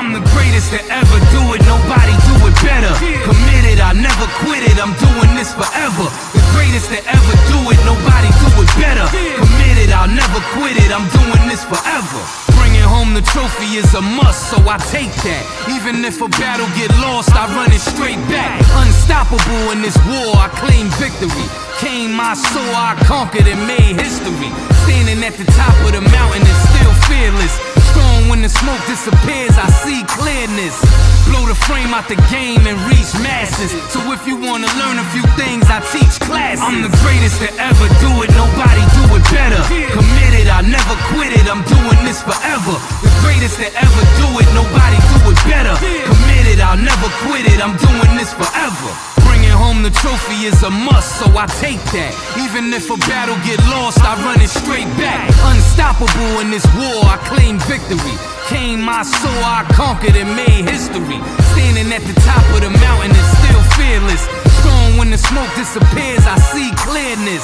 I'm the greatest to ever do it, nobody do it better. Committed, I never quit it, I'm doing this forever. The greatest to ever do it, nobody do it better. Committed, I'll never quit it, I'm doing this forever. Bringing home the trophy is a must, so I take that. Even if a battle get lost, I run it straight back. Unstoppable in this war, I claim victory. Came my soul, I conquered and made history. Standing at the top of the mountain and still fearless. Strong when the smoke disappears, I see clearness. Blow the frame out the game and reach masses. So if you wanna learn a few things, I teach classes. I'm the greatest to ever do it, nobody do it better. Committed, I never quit it, I'm doing this forever. The greatest to ever do it, nobody do it better. Committed, I'll never quit it, I'm doing this forever. Bringing home the trophy is a must, so I take that. Even if a battle get lost, I run it straight back. Unstoppable in this war, I claim victory. Came my soul, I conquered and made history. Standing at the top of the mountain and still fearless. Strong when the smoke disappears, I see clearness.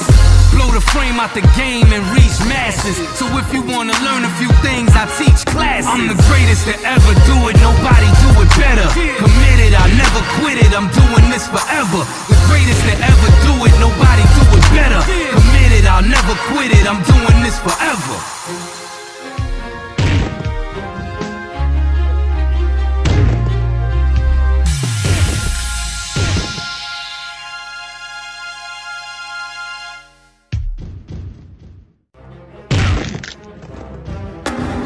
Blow the frame out the game and reach masses. So if you wanna learn a few things, I teach classes. I'm the greatest to ever do it, nobody do it better. Committed, I never quit it, I'm doing this forever. The greatest to ever do it, nobody do it better. Committed, I'll never quit it, I'm doing this forever.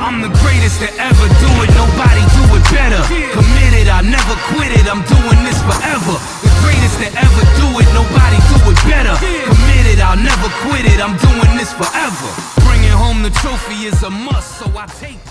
I'm the greatest to ever do it, nobody do it better. Committed, I never quit it, I'm doing this forever. The greatest to ever do it, nobody do it better. Committed, I'll never quit it, I'm doing this forever. Bringing home the trophy is a must, so I take